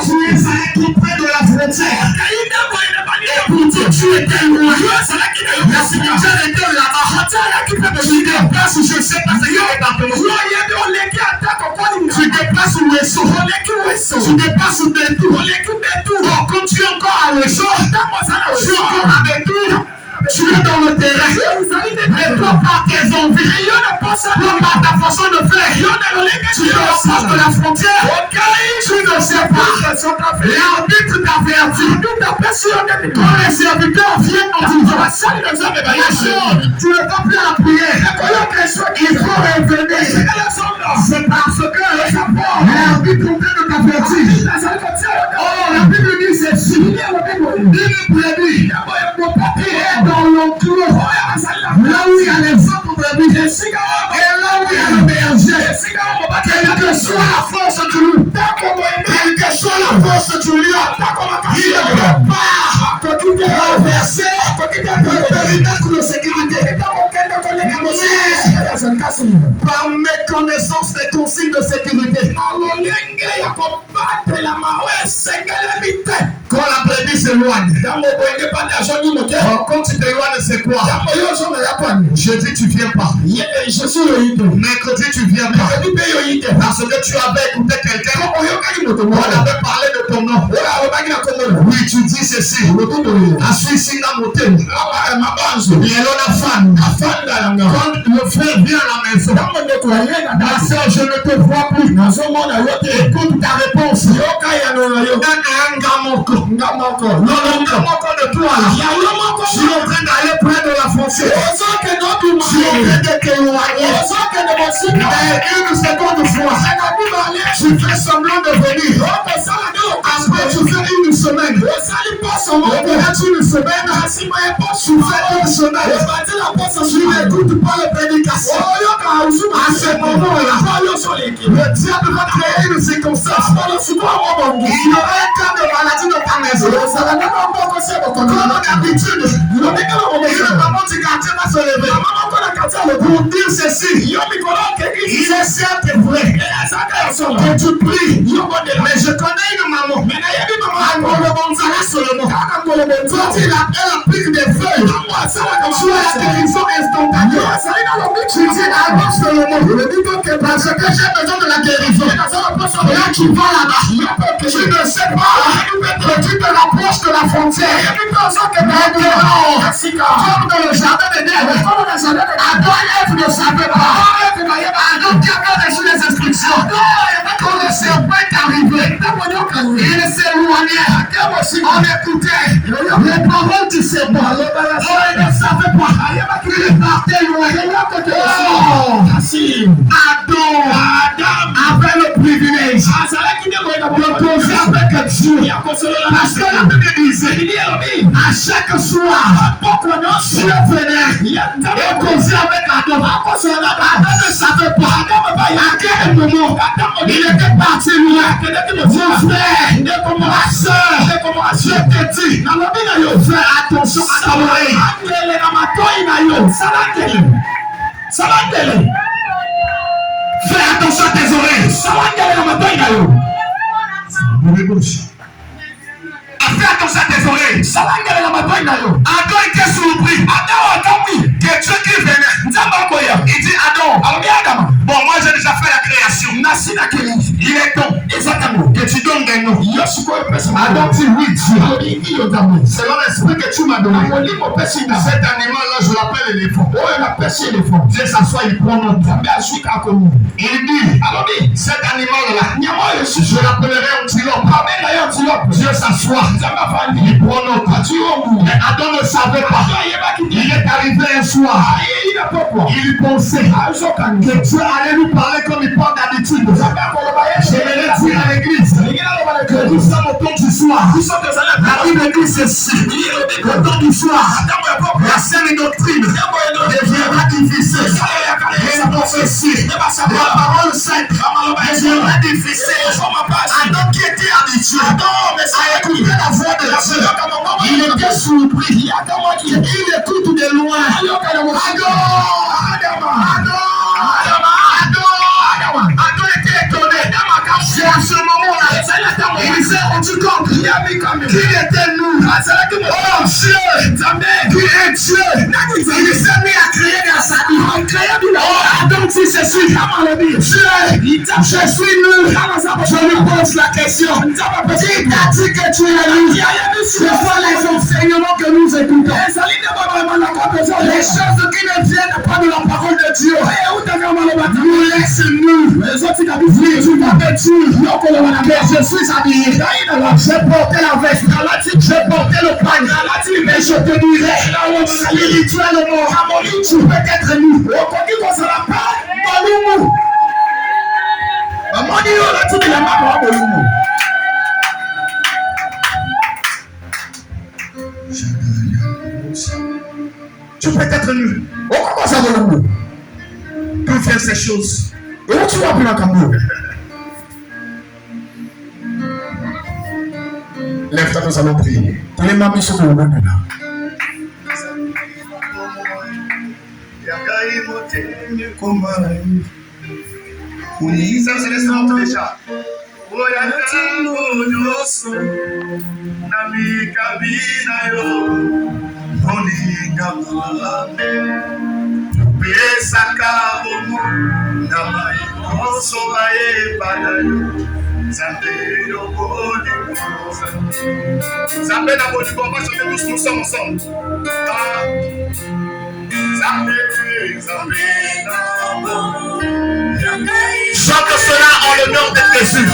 Tu es allé tout près de la frontière. Et pourtant tu étais loin. La cimetière était là-bas. Tu déplaces, je sais pas ce que département. Tu déplaces où est son. Tu déplaces où des tours. Oh, quand tu es encore à l'écho, tu es encore à des tours. Tu es dans le terrain, mais pas par tes envies, pas par ta façon de faire. Tu te rapproches de la frontière, tu ne sais pas. L'arbitre t'avertit. Quand les serviteurs viennent en disant, tu ne vas plus à la prière, il faut revenir. C'est parce que l'arbitre t'avertit. Oh, la Bible dit ceci. Une brebis dans l'enclos, là où il y a les autres brebis, et là où il y a le berger, quelle que soit la force du loup, quelle que soit la force du lion, il ne peut pas renverser le périmètre de sécurité. Par méconnaissance des consignes de sécurité. Quand la brebis s'éloigne, quand tu t'éloignes, c'est quoi? Jeudi, tu viens pas. Mercredi, tu viens pas. Parce que tu avais écouté quelqu'un. On avait parlé de ton nom. Oui, tu dis ceci. Assis dans mon thème. Quand le frère vient à la maison, ma soeur, je ne te vois plus. Écoute ta réponse. De toi là. Je suis en train d'aller près de la frontière. Je suis en train de t'éloigner. Mais une seconde fois, tu fais semblant de venir. Après, tu fais une semaine. Après, une semaine, tu fais une semaine. Tu n'écoutes pas les prédications. À ce moment-là, le diable va créer une circonstance. Il y aura un cas de maladie dans ta maison. Comme d'habitude, le maman du quartier va se lever pour dire ceci. Il est certes vrai que tu pries, mais je connais une maman. Quand elle applique des feuilles, tu as la guérison instantanée. Tu dis avant seulement parce que j'ai besoin de la guérison. Là tu vas là-bas, tu ne sais pas que tu te rapproches de la frontière. Comme dans le jardin d'Éden, Adam et Ève ne savaient pas. Adam qui avait reçu les instructions. Quand le serpent est arrivé, il s'éloignait. On écoutait les paroles du serpent. On ne savait pas. Il partait loin. Adam avait le privilège de causer avec Dieu. Parce que la Bible disait, à chaque soir, Dieu venait et causait avec Adam. Adam ne savait pas à quel moment il était parti loin. Mon frère, ma soeur, je te dis, fais attention à ta oreille. Fais attention à tes oreilles. Fais attention à tes oreilles. Adam était surpris. Que Dieu qui venait. Il dit Adam. Bon, moi j'ai déjà fait la création. Il est temps. Que tu donnes des noms. Adam dit oui, Dieu. Selon l'esprit que tu m'as donné. Cet animal-là, je l'appelle l'éléphant. Dieu s'assoit, il prend notre nom. Il dit, cet animal-là, je l'appellerai antilope. Dieu s'assoit, il prend notre nom. Mais Adam ne savait pas. Il est arrivé un soir. Il pensait que Dieu allait lui parler comme il parle d'habitude. Je l'ai dit à l'église que nous sommes au temps du soir. La Bible dit ceci. Au temps du soir, la saine doctrine deviendra difficile. Et la prophétie, la parole sainte deviendra difficile. Adam qui était habitué à écouter la voix de Dieu, il était surpris. Il écoute de loin. Adam était étonné. C'est à ce moment-là, il disait rendu compte qui était nous. Oh Dieu, qui est Dieu. Il s'est mis à créer des saluts. Donc si c'est celui Dieu, je suis nul. Je lui pose la question. Qui t'a dit que tu es nul? Ce sont les enseignements que nous écoutons. Les choses qui ne viennent pas de la parole de Dieu. Nous laissons-nous. Je suis habillé. J'ai porté la veste. J'ai porté le pagne. Mais je te dirai, spirituellement, tu peux être nu. Tu peux être nu. Quand faire ces choses, tu vas plus en Cameroun. Lève-toi, nous allons prier. Tous les mamies sont au monde là. Ça, c'est les sortes déjà. Nous sommes ensemble. Chante cela en le nom de Jésus.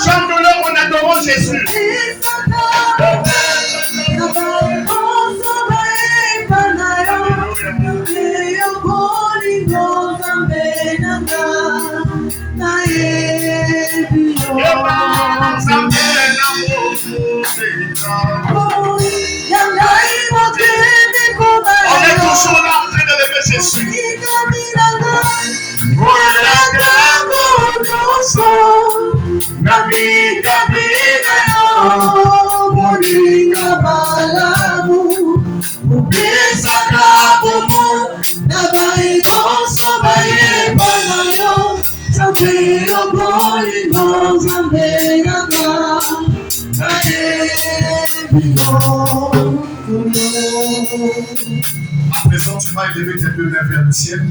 Chante-le en adorant Jésus. On est toujours là en train de lever Jésus. À présent, tu vas élever tes deux mains vers le ciel.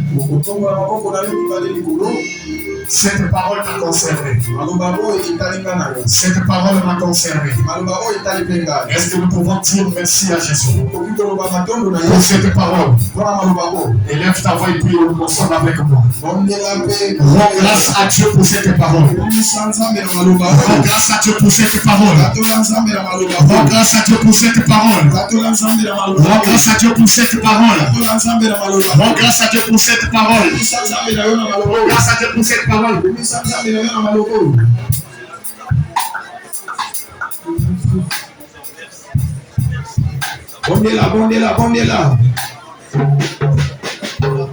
Cette parole m'a conservé. Cette parole m'a conservé. Est-ce que nous pouvons dire merci à Jésus pour cette parole? Élève ta voix et prie ensemble avec moi. Rends grâce à Dieu pour cette parole. Rends grâce à Dieu pour cette parole. Rends grâce à Dieu pour cette parole. Rends grâce à Dieu pour cette parole. Rends grâce à Dieu pour cette parole. Rends grâce à Dieu pour cette parole.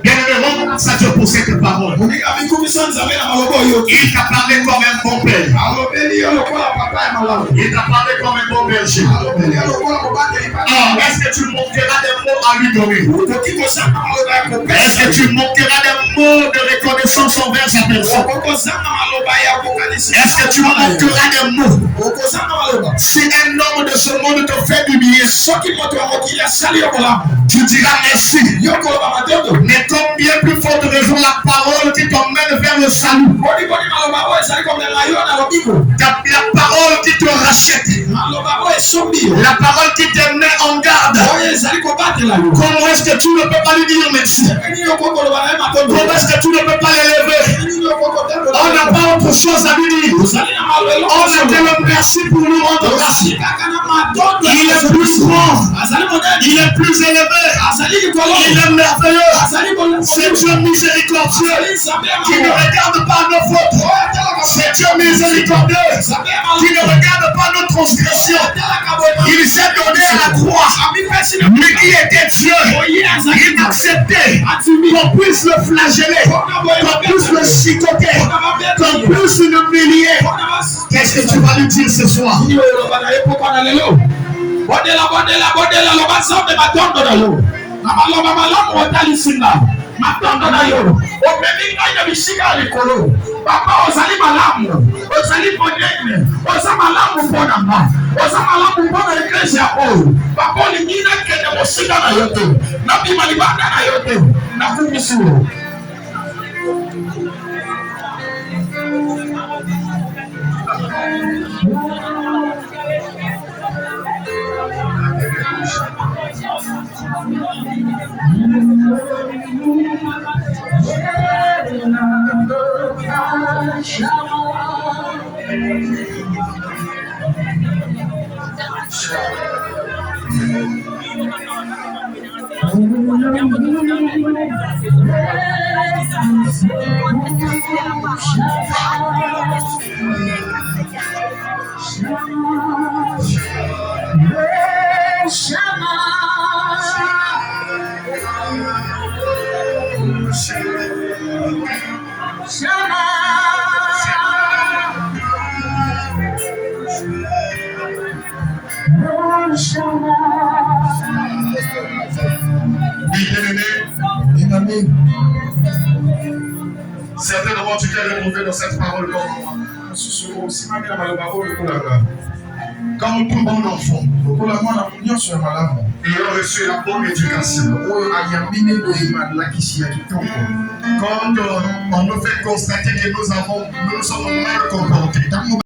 Bien-aimé, rends grâce à Dieu pour cette parole. Il t'a parlé comme un bon père. Il t'a parlé comme un bon berger. Est-ce que tu manqueras des mots à lui donner? Est-ce que tu manqueras des mots de reconnaissance envers sa personne? Est-ce que tu manqueras des mots? Si un homme de ce monde te fait humilier, tu diras merci. Mais combien plus forte raison la parole qui t'emmène vers le salut, la parole qui te rachète, la parole qui te met en garde. Comment est-ce que tu ne peux pas lui dire merci? Comment est-ce que tu ne peux pas l'élever? On n'a pas autre chose à lui dire. On a dit le merci pour nous rendre grâce. Il est plus grand, il est plus élevé, il est merveilleux. C'est Dieu miséricordieux qui ne regarde pas nos fautes. C'est Dieu miséricordieux qui ne regarde pas nos transgressions. Il s'est donné à la croix, mais qui était Dieu. Il acceptait qu'on puisse le flageller, qu'on puisse le chicoter, qu'on puisse l'humilier. Qu'est-ce que tu vas lui dire ce soir? Bodela loba zambe matondo na yo. Amaloba malamu watali singa. Matondo na yo. Opeminga ina bishika likolo. Papa ozali malamu. Ozali ponene. Oza malamu pona ma. Oza malamu pona eklesia o. Papa lingine kene mosika na yote. Nabi malibanda na yote. Na kumisiwo. Certainement tu t'es retrouvé dans cette parole comme moi. Quand tout bon enfant ayant reçu la bonne éducation, quand on nous fait constater que nous sommes mal comportés,